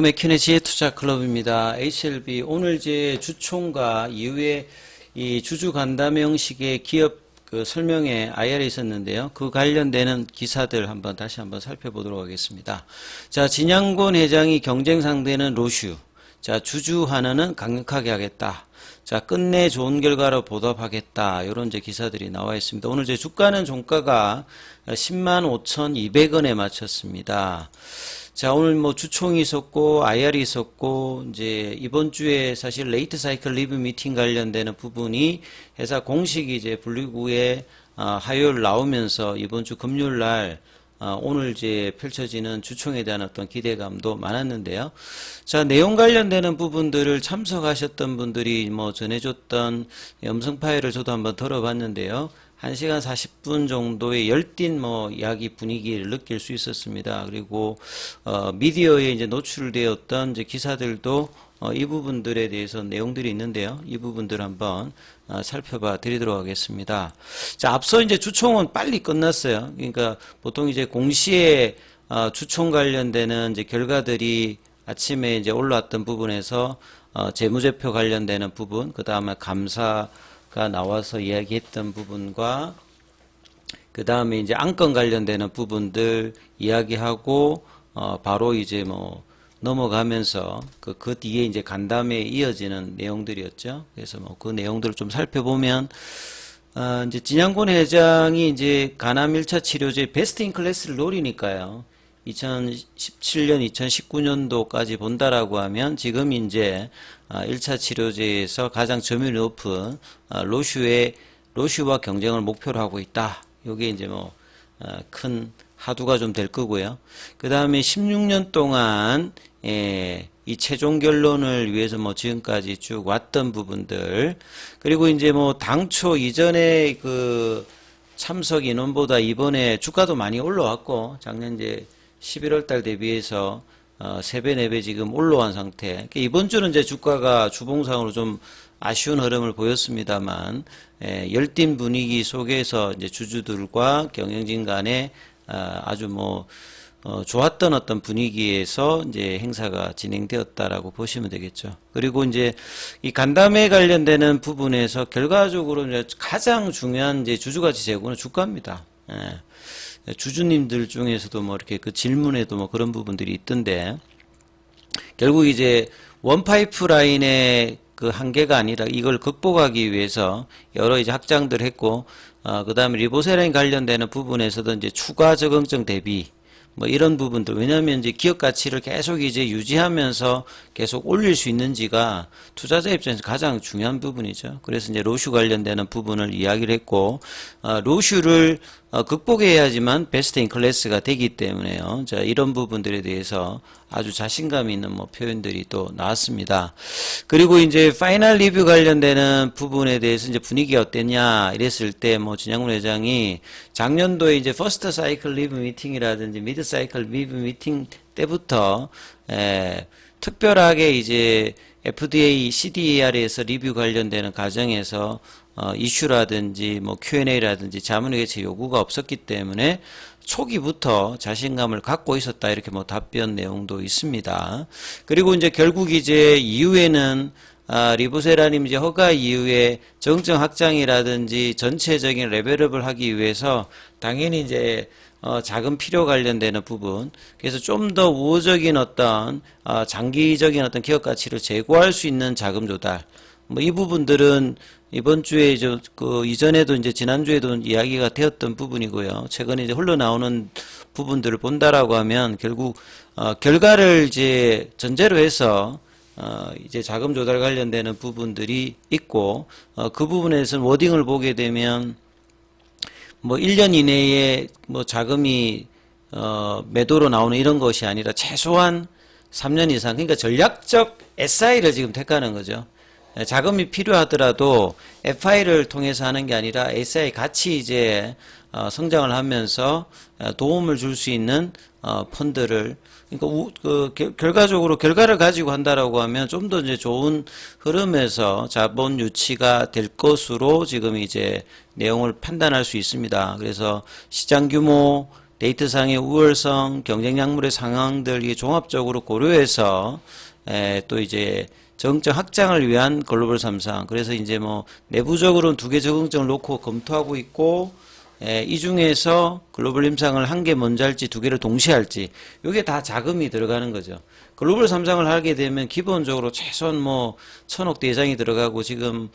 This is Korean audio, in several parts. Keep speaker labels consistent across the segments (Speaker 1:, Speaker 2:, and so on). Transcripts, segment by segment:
Speaker 1: 맥키네지의 투자 클럽입니다. HLB 오늘 제 주총과 이후에 이 주주 간담회 형식의 기업 설명회 IR에 있었는데요. 그 관련되는 기사들 다시 한번 살펴보도록 하겠습니다. 자, 진양곤 회장이 경쟁 상대는 로슈. 자, 주주 환원은 강력하게 하겠다. 자, 끝내 좋은 결과로 보답하겠다. 이런 이제 기사들이 나와 있습니다. 오늘 제 주가는 종가가 105,200원에 마쳤습니다. 자, 오늘 뭐 주총이 있었고, IR이 있었고, 이제 이번 주에 사실 레이트 사이클 리뷰 미팅 관련되는 부분이 회사 공식이 이제 분리구에 화요일 나오면서 이번 주 금요일 날 오늘 이제 펼쳐지는 주총에 대한 어떤 기대감도 많았는데요. 자, 내용 관련되는 부분들을 참석하셨던 분들이 뭐 전해줬던 음성 파일을 저도 한번 들어봤는데요. 1시간 40분 정도의 열띤 이야기 분위기를 느낄 수 있었습니다. 그리고 미디어에 이제 노출되었던 이제 기사들도 이 부분들에 대해서 내용들이 있는데요. 이 부분들 한번 살펴봐 드리도록 하겠습니다. 자, 앞서 이제 주총은 빨리 끝났어요. 그러니까 보통 이제 공시에 주총 관련되는 이제 결과들이 아침에 이제 올라왔던 부분에서 재무제표 관련되는 부분, 그 다음에 감사가 나와서 이야기했던 부분과 그 다음에 이제 안건 관련되는 부분들 이야기하고 바로 이제 넘어가면서 그 뒤에 이제 간담회에 이어지는 내용들이었죠. 그래서 그 내용들을 좀 살펴보면 이제 진양곤 회장이 이제 간암 1차 치료제 베스트 인 클래스를 노리니까요. 2017년, 2019년도까지 본다라고 하면 지금 이제 1차 치료제에서 가장 점유율이 높은 로슈와 경쟁을 목표로 하고 있다. 요게 이제 큰 하두가 좀 될 거고요. 그 다음에 16년 동안 이 최종 결론을 위해서 지금까지 쭉 왔던 부분들, 그리고 이제 당초 이전에 그 참석 인원보다 이번에 주가도 많이 올라왔고, 작년 이제 11월 달 대비해서 3배, 4배 지금 올라온 상태. 이번 주는 이제 주가가 주봉상으로 좀 아쉬운 흐름을 보였습니다만, 열띤 분위기 속에서 이제 주주들과 경영진 간에 아주 좋았던 어떤 분위기에서 이제 행사가 진행되었다라고 보시면 되겠죠. 그리고 이제 이 간담회 관련되는 부분에서 결과적으로 이제 가장 중요한 이제 주주가치 제고는 주가입니다. 주주님들 중에서도 이렇게 그 질문에도 그런 부분들이 있던데, 결국 이제 원파이프 라인의 그 한계가 아니라 이걸 극복하기 위해서 여러 이제 확장들 했고, 그 다음에 리보세라인 관련되는 부분에서도 이제 추가 적응증 대비, 이런 부분들, 왜냐하면 이제 기업 가치를 계속 이제 유지하면서 계속 올릴 수 있는지가 투자자 입장에서 가장 중요한 부분이죠. 그래서 이제 로슈 관련되는 부분을 이야기를 했고, 로슈를 극복해야지만 베스트 인 클래스가 되기 때문에요. 자, 이런 부분들에 대해서 아주 자신감 있는 표현들이 또 나왔습니다. 그리고 이제 파이널 리뷰 관련되는 부분에 대해서 이제 분위기가 어땠냐 이랬을 때 진양곤 회장이 작년도에 이제 퍼스트 사이클 리뷰 미팅이라든지 미드 사이클 리뷰 미팅 때부터 특별하게 이제 FDA, CDER에서 리뷰 관련되는 과정에서 이슈라든지 Q&A라든지 자문회계 요구가 없었기 때문에 초기부터 자신감을 갖고 있었다, 이렇게 답변 내용도 있습니다. 그리고 이제 결국 이제 이후에는 리보세라님 이제 허가 이후에 정증 확장이라든지 전체적인 레벨업을 하기 위해서 당연히 이제 자금 필요 관련되는 부분, 그래서 좀 더 우호적인 어떤 장기적인 어떤 기업 가치를 제고할 수 있는 자금 조달, 이 부분들은 이번 주에 이전에도 이제 지난주에도 이야기가 되었던 부분이고요. 최근에 이제 흘러나오는 부분들을 본다라고 하면 결국 결과를 이제 전제로 해서 이제 자금 조달 관련되는 부분들이 있고, 그 부분에서는 워딩을 보게 되면 1년 이내에 자금이 매도로 나오는 이런 것이 아니라 최소한 3년 이상, 그러니까 전략적 SI를 지금 택하는 거죠. 자금이 필요하더라도 FI를 통해서 하는 게 아니라 SI 같이 이제 성장을 하면서 도움을 줄 수 있는 펀드를, 그러니까 결과적으로 결과를 가지고 한다라고 하면 좀 더 이제 좋은 흐름에서 자본 유치가 될 것으로 지금 이제 내용을 판단할 수 있습니다. 그래서 시장 규모, 데이터상의 우월성, 경쟁 약물의 상황들 이 종합적으로 고려해서 또 이제 적응증 확장을 위한 글로벌 3상. 그래서 이제 뭐 내부적으로는 2개 적응증을 놓고 검토하고 있고, 이 중에서 글로벌 임상을 한 개 먼저 할지 2개를 동시에 할지, 이게 다 자금이 들어가는 거죠. 글로벌 3상을 하게 되면 기본적으로 최소한 뭐 1,000억 대 이상이 들어가고, 지금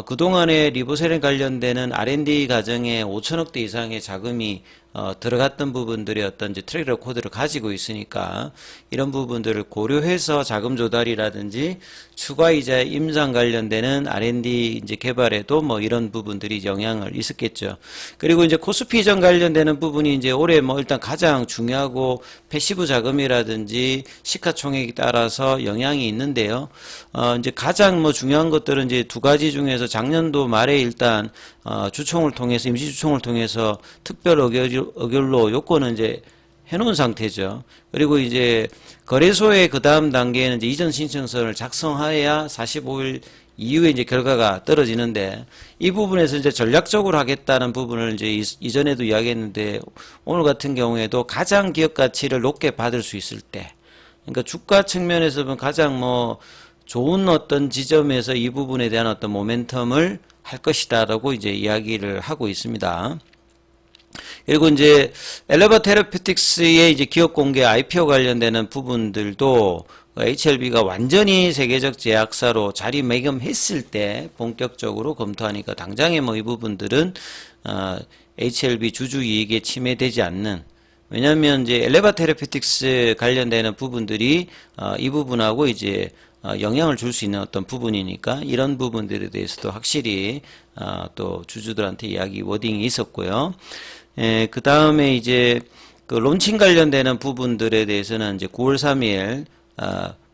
Speaker 1: 그동안에 리보세린 관련되는 R&D 과정에 5,000억 대 이상의 자금이 들어갔던 부분들이 어떤 이제 트랙 레코드를 가지고 있으니까, 이런 부분들을 고려해서 자금 조달이라든지 추가이자 임상 관련되는 R&D 이제 개발에도 뭐 이런 부분들이 영향을 있었겠죠. 그리고 이제 코스피 이전 관련되는 부분이 이제 올해 뭐 일단 가장 중요하고 패시브 자금이라든지 시가총액에 따라서 영향이 있는데요. 이제 가장 뭐 중요한 것들은 이제 2가지 중에서 작년도 말에 일단 주총을 통해서, 임시주총을 통해서 특별 의결로 요건은 이제 해놓은 상태죠. 그리고 이제 거래소의 그 다음 단계는 이제 이전 신청서를 작성하여야 45일 이후에 이제 결과가 떨어지는데, 이 부분에서 이제 전략적으로 하겠다는 부분을 이제 이전에도 이야기했는데, 오늘 같은 경우에도 가장 기업 가치를 높게 받을 수 있을 때, 그러니까 주가 측면에서 보면 가장 뭐 좋은 어떤 지점에서 이 부분에 대한 어떤 모멘텀을 할 것이다라고 이제 이야기를 하고 있습니다. 그리고 이제 엘레바 테라피틱스의 이제 기업 공개 IPO 관련되는 부분들도 HLB가 완전히 세계적 제약사로 자리매김했을 때 본격적으로 검토하니까, 당장에 뭐 이 부분들은 HLB 주주 이익에 침해되지 않는, 왜냐하면 이제 엘레바 테라피틱스 관련되는 부분들이 이 부분하고 이제 영향을 줄 수 있는 어떤 부분이니까, 이런 부분들에 대해서도 확실히 또 주주들한테 이야기 워딩이 있었고요. 그 다음에 이제 그 론칭 관련되는 부분들에 대해서는 이제 9월 3일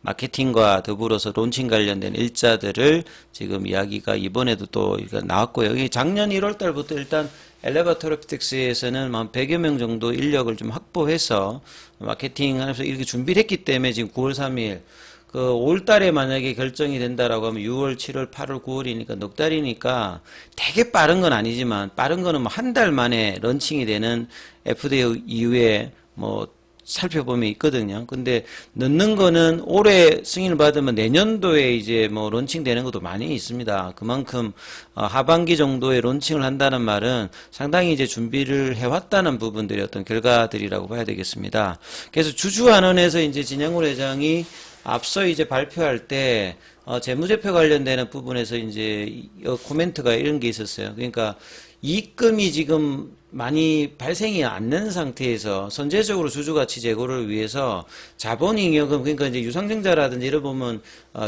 Speaker 1: 마케팅과 더불어서 론칭 관련된 일자들을 지금 이야기가 이번에도 또 나왔고요. 이게 작년 1월 달부터 일단 엘레바 테라피틱스에서는 한 100여 명 정도 인력을 좀 확보해서 마케팅 하면서 이렇게 준비를 했기 때문에 지금 9월 3일, 그 5월 달에 만약에 결정이 된다라고 하면 6월, 7월, 8월, 9월이니까 넉 달이니까 되게 빠른 건 아니지만, 빠른 거는 뭐 한 달 만에 런칭이 되는 FDA 이후에 뭐 살펴보면 있거든요. 근데 늦는 거는 올해 승인을 받으면 내년도에 이제 뭐 론칭 되는 것도 많이 있습니다. 그만큼 하반기 정도에 론칭을 한다는 말은 상당히 이제 준비를 해왔다는 부분들이 어떤 결과들이라고 봐야 되겠습니다. 그래서 주주환원에서 이제 진양훈 회장이 앞서 이제 발표할 때 재무제표 관련되는 부분에서 이제 코멘트가 이런 게 있었어요. 그러니까 이익금이 지금 많이 발생이 않는 상태에서 선제적으로 주주가치 제고를 위해서 자본잉여금, 그러니까 이제 유상증자라든지 이런 보면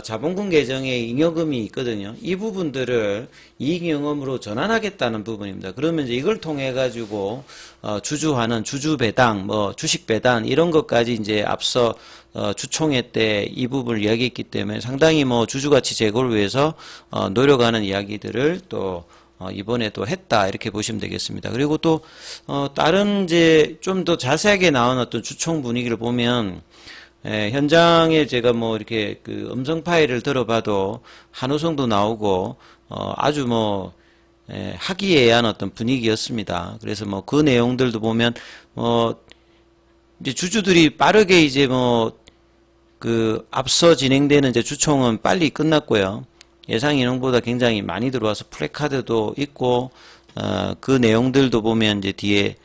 Speaker 1: 자본금 계정에 잉여금이 있거든요. 이 부분들을 이익잉여금으로 전환하겠다는 부분입니다. 그러면 이제 이걸 통해 가지고 주주환원, 주주배당, 뭐 주식배당 이런 것까지 이제 앞서 주총회 때 이 부분을 이야기했기 때문에 상당히 뭐 주주가치 제고를 위해서 노력하는 이야기들을 또 이번에 또 했다, 이렇게 보시면 되겠습니다. 그리고 또 다른 이제 좀 더 자세하게 나온 어떤 주총 분위기를 보면, 현장에 제가 뭐 이렇게 그 음성 파일을 들어봐도 한호성도 나오고 아주 뭐 화기애애한 어떤 분위기였습니다. 그래서 뭐 그 내용들도 보면 이제 주주들이 빠르게 이제 뭐 그 앞서 진행되는 이제 주총은 빨리 끝났고요. 예상 인원보다 굉장히 많이 들어와서 플래카드도 있고, 그 내용들도 보면 이제 뒤에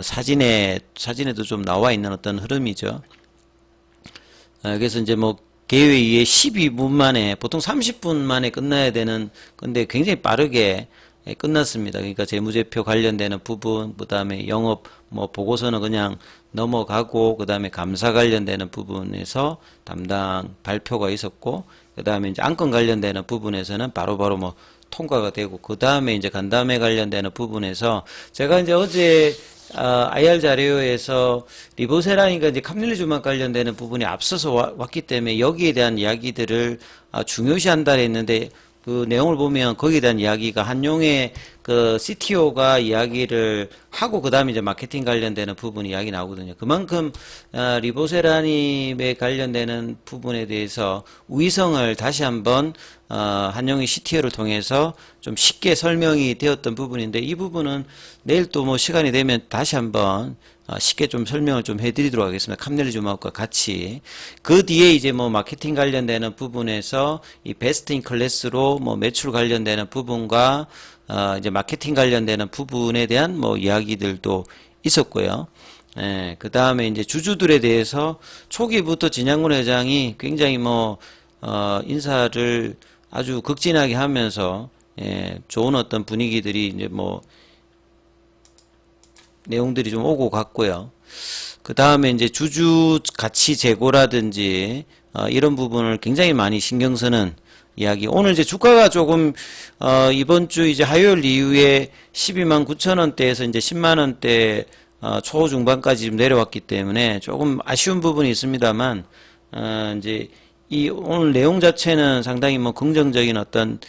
Speaker 1: 사진에도 좀 나와 있는 어떤 흐름이죠. 그래서 이제 뭐 개회의에 12분 만에, 보통 30분 만에 끝나야 되는 건데 굉장히 빠르게 끝났습니다. 그러니까 재무제표 관련되는 부분, 그 다음에 영업 뭐 보고서는 그냥 넘어가고, 그 다음에 감사 관련되는 부분에서 담당 발표가 있었고, 그 다음에 이제 안건 관련되는 부분에서는 바로바로 뭐 통과가 되고, 그 다음에 이제 간담회 관련되는 부분에서 제가 이제 어제 IR 자료에서 리보세라니까 이제 감릴리주만 관련되는 부분이 앞서서 왔기 때문에 여기에 대한 이야기들을 중요시한다 했는데, 그 내용을 보면 거기에 대한 이야기가 한용의 그 CTO가 이야기를 하고 그 다음에 이제 마케팅 관련되는 부분이 이야기 나오거든요. 그만큼 리보세라님에 관련되는 부분에 대해서 우위성을 다시 한번 한용희 CTO를 통해서 좀 쉽게 설명이 되었던 부분인데, 이 부분은 내일 또 뭐 시간이 되면 다시 한번 쉽게 좀 설명을 좀 해드리도록 하겠습니다. 캄넬리즘하고과 같이. 그 뒤에 이제 뭐 마케팅 관련되는 부분에서 이 베스트 인 클래스로 뭐 매출 관련되는 부분과 이제 마케팅 관련되는 부분에 대한 뭐 이야기들도 있었고요. 예, 그 다음에 이제 주주들에 대해서 초기부터 진양군 회장이 굉장히 뭐 인사를 아주 극진하게 하면서, 예, 좋은 어떤 분위기들이 이제 뭐 내용들이 좀 오고 갔고요. 그 다음에 이제 주주 가치 제고라든지 이런 부분을 굉장히 많이 신경 쓰는 이야기. 오늘 이제 주가가 조금 이번 주 이제 화요일 이후에 12만 9천 원대에서 이제 10만 원대 초중반까지 좀 내려왔기 때문에 조금 아쉬운 부분이 있습니다만, 이제 이 오늘 내용 자체는 상당히 뭐 긍정적인 어떤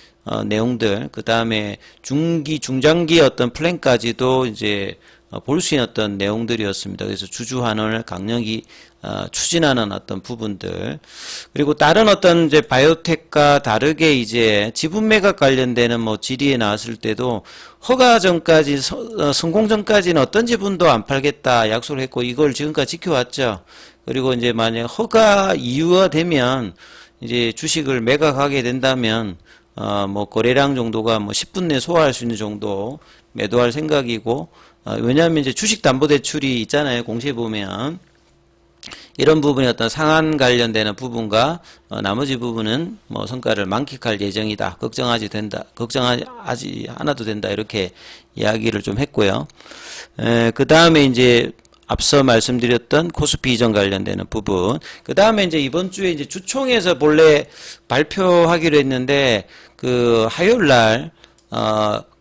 Speaker 1: 내용들, 그 다음에 중기 중장기 어떤 플랜까지도 이제 볼 수 있는 어떤 내용들이었습니다. 그래서 주주 환원을 강력히 추진하는 어떤 부분들, 그리고 다른 어떤 이제 바이오텍과 다르게 이제 지분 매각 관련되는 뭐 질의에 나왔을 때도 허가 전까지 성공 전까지는 어떤 지분도 안 팔겠다 약속을 했고, 이걸 지금까지 지켜왔죠. 그리고 이제 만약 허가 이유가 되면 이제 주식을 매각하게 된다면 뭐 거래량 정도가 뭐 10분 내 소화할 수 있는 정도 매도할 생각이고, 왜냐하면 이제 주식담보대출이 있잖아요. 공시에 보면 이런 부분이 어떤 상한 관련되는 부분과 나머지 부분은 뭐 성과를 만끽할 예정이다. 걱정하지 않아도 된다. 이렇게 이야기를 좀 했고요. 그 다음에 이제 앞서 말씀드렸던 코스피 이전 관련되는 부분. 그 다음에 이제 이번 주에 이제 주총에서 본래 발표하기로 했는데, 그 화요일 날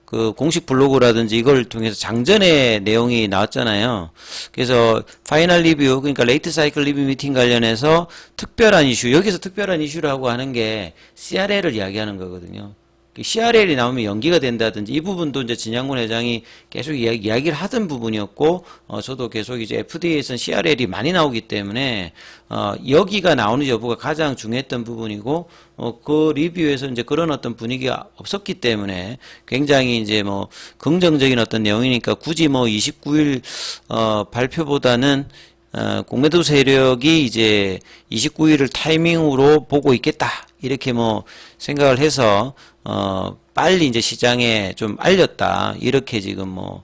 Speaker 1: 그 공식 블로그라든지 이걸 통해서 장전의 내용이 나왔잖아요. 그래서 파이널 리뷰, 그러니까 레이트 사이클 리뷰 미팅 관련해서 특별한 이슈, 여기서 특별한 이슈라고 하는 게 CRL을 이야기하는 거거든요. CRL이 나오면 연기가 된다든지 이 부분도 이제 진양군 회장이 계속 이야기를 하던 부분이었고, 저도 계속 이제 FDA에서는 CRL이 많이 나오기 때문에 여기가 나오는 여부가 가장 중요했던 부분이고, 그 리뷰에서 이제 그런 어떤 분위기가 없었기 때문에 굉장히 이제 뭐 긍정적인 어떤 내용이니까 굳이 뭐 29일 발표보다는 공매도 세력이 이제 29일을 타이밍으로 보고 있겠다. 이렇게 뭐 생각을 해서 빨리 이제 시장에 좀 알렸다. 이렇게 지금 뭐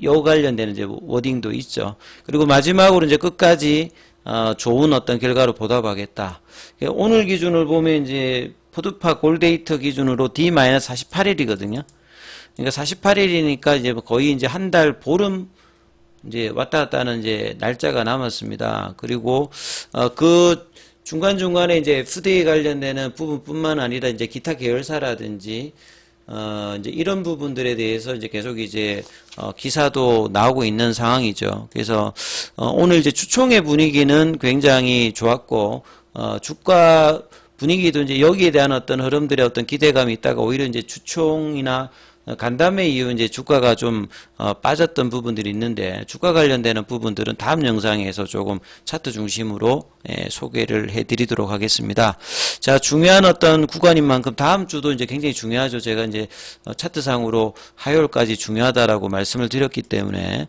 Speaker 1: 요 관련되는 이제 워딩도 있죠. 그리고 마지막으로 이제 끝까지 좋은 어떤 결과로 보답하겠다. 오늘 기준을 보면 이제 푸드파 골데이터 기준으로 D-48일이거든요. 그러니까 48일이니까 이제 거의 이제 한 달 보름 이제 왔다 갔다 하는 이제 날짜가 남았습니다. 그리고 그 중간중간에 이제 FDA 관련되는 부분뿐만 아니라 이제 기타 계열사라든지 이제 이런 부분들에 대해서 이제 계속 이제 기사도 나오고 있는 상황이죠. 그래서 오늘 이제 주총의 분위기는 굉장히 좋았고, 주가 분위기도 이제 여기에 대한 어떤 흐름들의 어떤 기대감이 있다가 오히려 이제 주총이나 간담회 이후 이제 주가가 좀 빠졌던 부분들이 있는데, 주가 관련되는 부분들은 다음 영상에서 조금 차트 중심으로 소개를 해드리도록 하겠습니다. 자, 중요한 어떤 구간인 만큼 다음 주도 이제 굉장히 중요하죠. 제가 이제 차트상으로 화요일까지 중요하다라고 말씀을 드렸기 때문에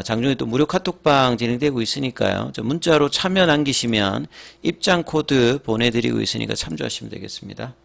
Speaker 1: 장중에 또 무료 카톡방 진행되고 있으니까요. 문자로 참여 남기시면 입장 코드 보내드리고 있으니까 참조하시면 되겠습니다.